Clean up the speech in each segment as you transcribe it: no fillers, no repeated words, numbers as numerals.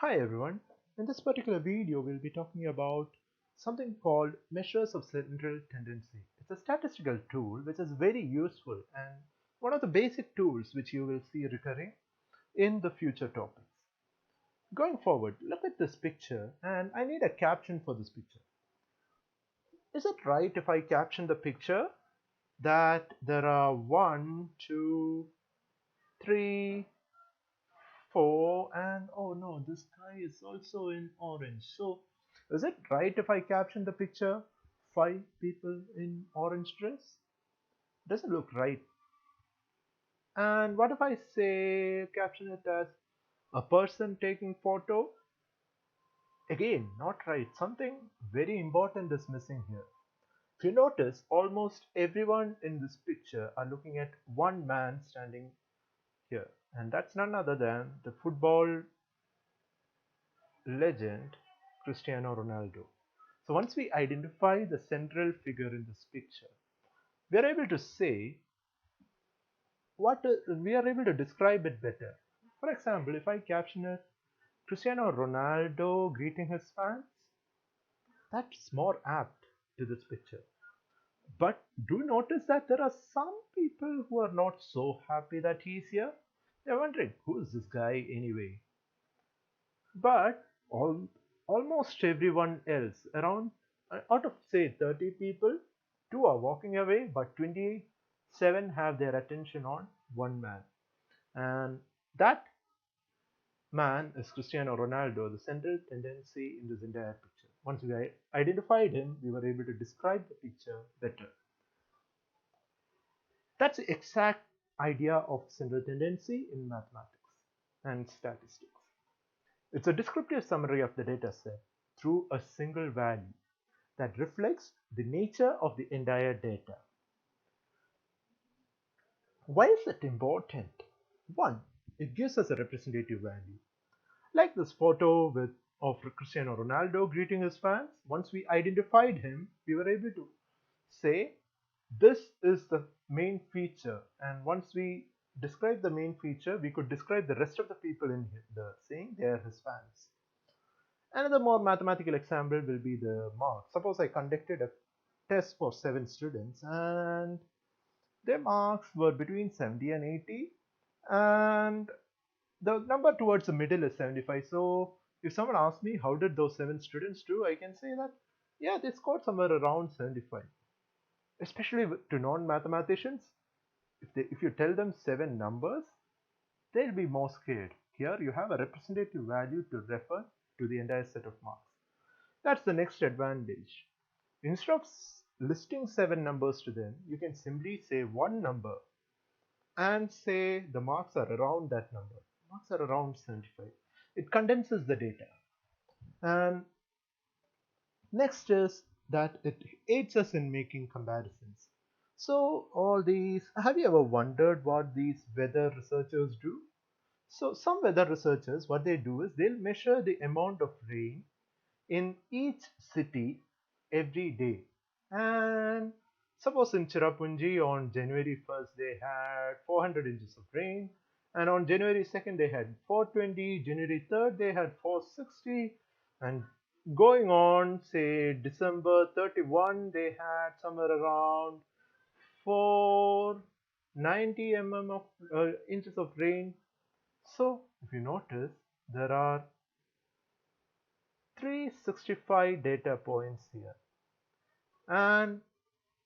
Hi everyone. In this particular video, we'll be talking about something called measures of central tendency. It's a statistical tool which is very useful and one of the basic tools which you will see recurring in the future topics. Going forward, look at this picture and I need a caption for this picture. Is it right if I caption the picture that there are one, two, three, four, and oh no, this guy is also in orange. So is it right if I caption the picture five people in orange dress? Doesn't look right. And what if I say caption it as a person taking photo? Again, not right. Something very important is missing here. If you notice, almost everyone in this picture are looking at one man standing here, and that's none other than the football legend Cristiano Ronaldo. So once we identify the central figure in this picture, we are able to say we are able to describe it better. For example, if I caption it Cristiano Ronaldo greeting his fans, that's more apt to this picture. But do notice that there are some people who are not so happy that he's here. They're wondering, who is this guy anyway? But almost everyone else around out of say 30 people, two are walking away, but 27 have their attention on one man, and that man is Cristiano Ronaldo, the central tendency in this entire picture. Once we identified him, we were able to describe the picture better. That's the exact idea of central tendency in mathematics and statistics. It's a descriptive summary of the data set through a single value that reflects the nature of the entire data. Why is it important? One, it gives us a representative value. Like this photo of Cristiano Ronaldo greeting his fans, once we identified him, we were able to say this is the main feature, and once we describe the main feature, we could describe the rest of the people in the saying they are his fans. Another more mathematical example will be the marks. Suppose I conducted a test for 7 students and their marks were between 70 and 80, and the number towards the middle is 75. So if someone asks me how did those 7 students do, I can say that yeah, they scored somewhere around 75. Especially to non-mathematicians, if you tell them 7 numbers, they'll be more scared. Here you have a representative value to refer to the entire set of marks. That's the next advantage. Instead of listing 7 numbers to them, you can simply say one number and say the marks are around that number. Marks are around 75. It condenses the data. And next is that it aids us in making comparisons. So all these, have you ever wondered what these weather researchers do? So some weather researchers, what they do is they'll measure the amount of rain in each city every day. And suppose in Cherrapunji on January 1st they had 400 inches of rain, and on January 2nd they had 420, January 3rd they had 460, and going on say December 31 they had somewhere around 490 of inches of rain. So if you notice, there are 365 data points here. And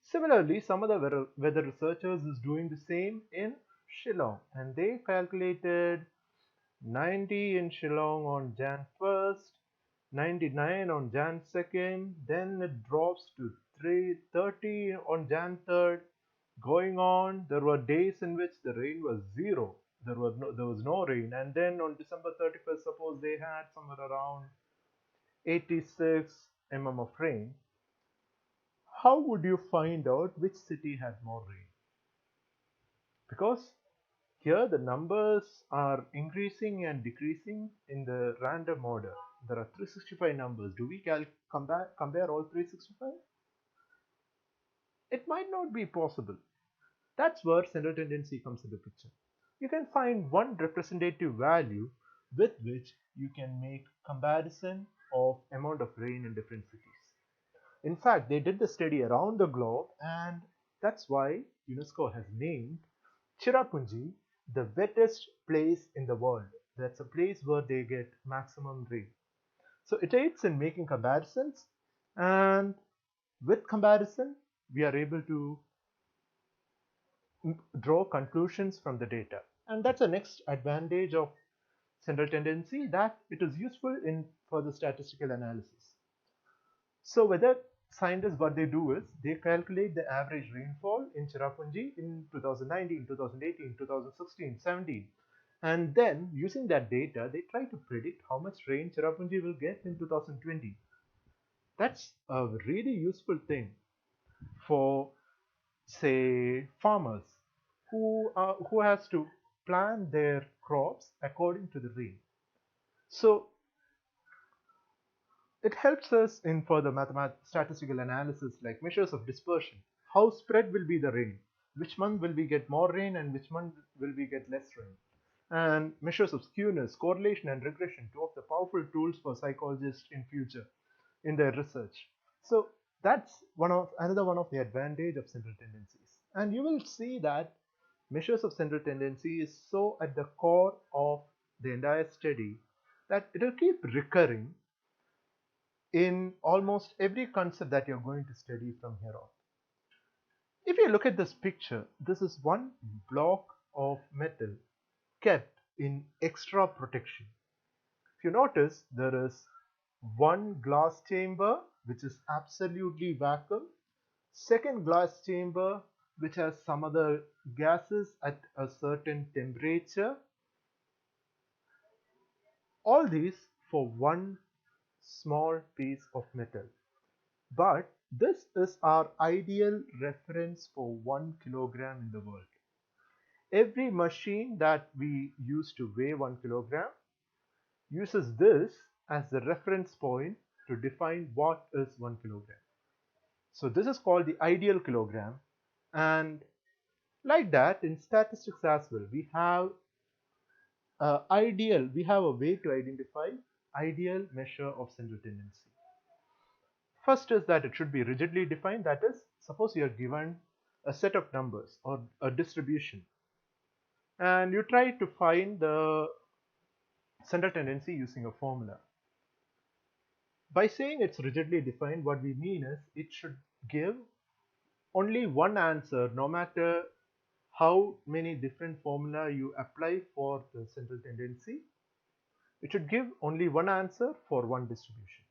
similarly, some of the weather researchers is doing the same in Shillong, and they calculated 90 in Shillong on Jan 1st, 99 on Jan 2nd, then it drops to 330 on Jan 3rd. Going on, there were days in which the rain was zero. There was no rain, and then on December 31st, suppose they had somewhere around 86 of rain. How would you find out which city had more rain? Because here the numbers are increasing and decreasing in the random order. There are 365 numbers. Do we compare all 365? It might not be possible. That's where central tendency comes into picture. You can find one representative value with which you can make comparison of amount of rain in different cities. In fact, they did the study around the globe, and that's why UNESCO has named Cherrapunji the wettest place in the world. That's a place where they get maximum rain. So it aids in making comparisons, and with comparison, we are able to draw conclusions from the data. And that's the next advantage of central tendency, that it is useful in further statistical analysis. So whether scientists, what they do is they calculate the average rainfall in Cherrapunji in 2019, 2018, 2016, 17, and then using that data they try to predict how much rain Cherrapunji will get in 2020. That's a really useful thing for, say, farmers who has to plan their crops according to the rain. So it helps us in further statistical analysis like measures of dispersion. How spread will be the rain? Which month will we get more rain and which month will we get less rain? And measures of skewness, correlation, and regression, two of the powerful tools for psychologists in future in their research. So that's another one of the advantage of central tendencies. And you will see that measures of central tendency is so at the core of the entire study that it will keep recurring in almost every concept that you're going to study from here on. If you look at this picture, this is one block of metal kept in extra protection. If you notice, there is one glass chamber which is absolutely vacuum, second glass chamber which has some other gases at a certain temperature, all these for one small piece of metal. But this is our ideal reference for 1 kilogram in the world. Every machine that we use to weigh 1 kilogram uses this as the reference point to define what is 1 kilogram. So this is called the ideal kilogram, and like that in statistics as well, we have a way to identify ideal measure of central tendency. First is that it should be rigidly defined. That is, suppose you are given a set of numbers or a distribution, and you try to find the central tendency using a formula. By saying it's rigidly defined, what we mean is it should give only one answer no matter how many different formula you apply for the central tendency. It should give only one answer for one distribution.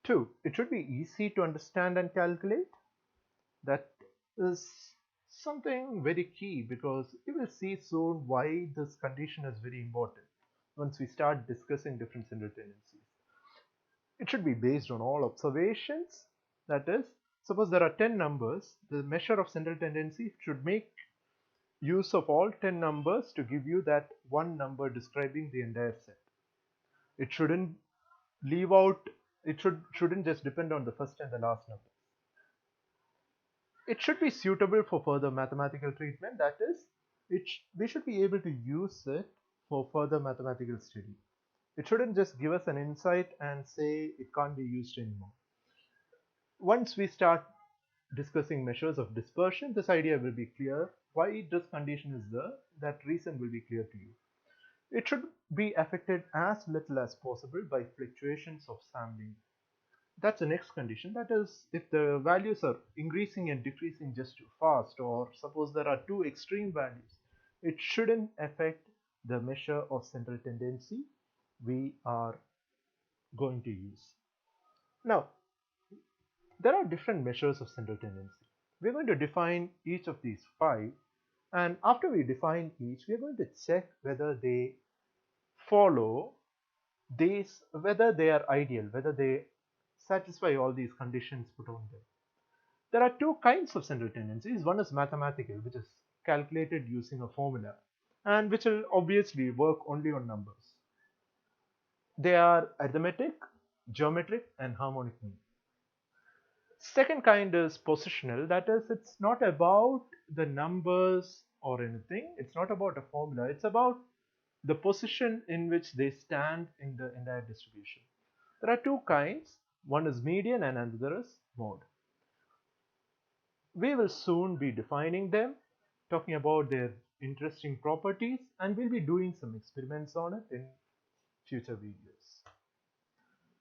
Two, it should be easy to understand and calculate. That is something very key, because you will see soon why this condition is very important once we start discussing different central tendencies. It should be based on all observations. That is, suppose there are 10 numbers, the measure of central tendency should make use of all 10 numbers to give you that one number describing the entire set. It shouldn't leave out, shouldn't just depend on the first and the last number. It should be suitable for further mathematical treatment. That is, we should be able to use it for further mathematical study. It shouldn't just give us an insight and say it can't be used anymore. Once we start discussing measures of dispersion, this idea will be clear. Why this condition is there, that reason will be clear to you. It should be affected as little as possible by fluctuations of sampling. That's the next condition. That is, if the values are increasing and decreasing just too fast, or suppose there are two extreme values, it shouldn't affect the measure of central tendency we are going to use. Now, there are different measures of central tendency. We're going to define each of these 5, and after we define each, we're going to check whether they follow these, whether they are ideal, whether they satisfy all these conditions put on them. There are two kinds of central tendencies. One is mathematical, which is calculated using a formula, and which will obviously work only on numbers. They are arithmetic, geometric, and harmonic mean. Second kind is positional. That is, it's not about the numbers or anything. It's not about a formula. It's about the position in which they stand in the entire distribution. There are two kinds, one is median and another is mode. We will soon be defining them, talking about their interesting properties, and we'll be doing some experiments on it in future videos.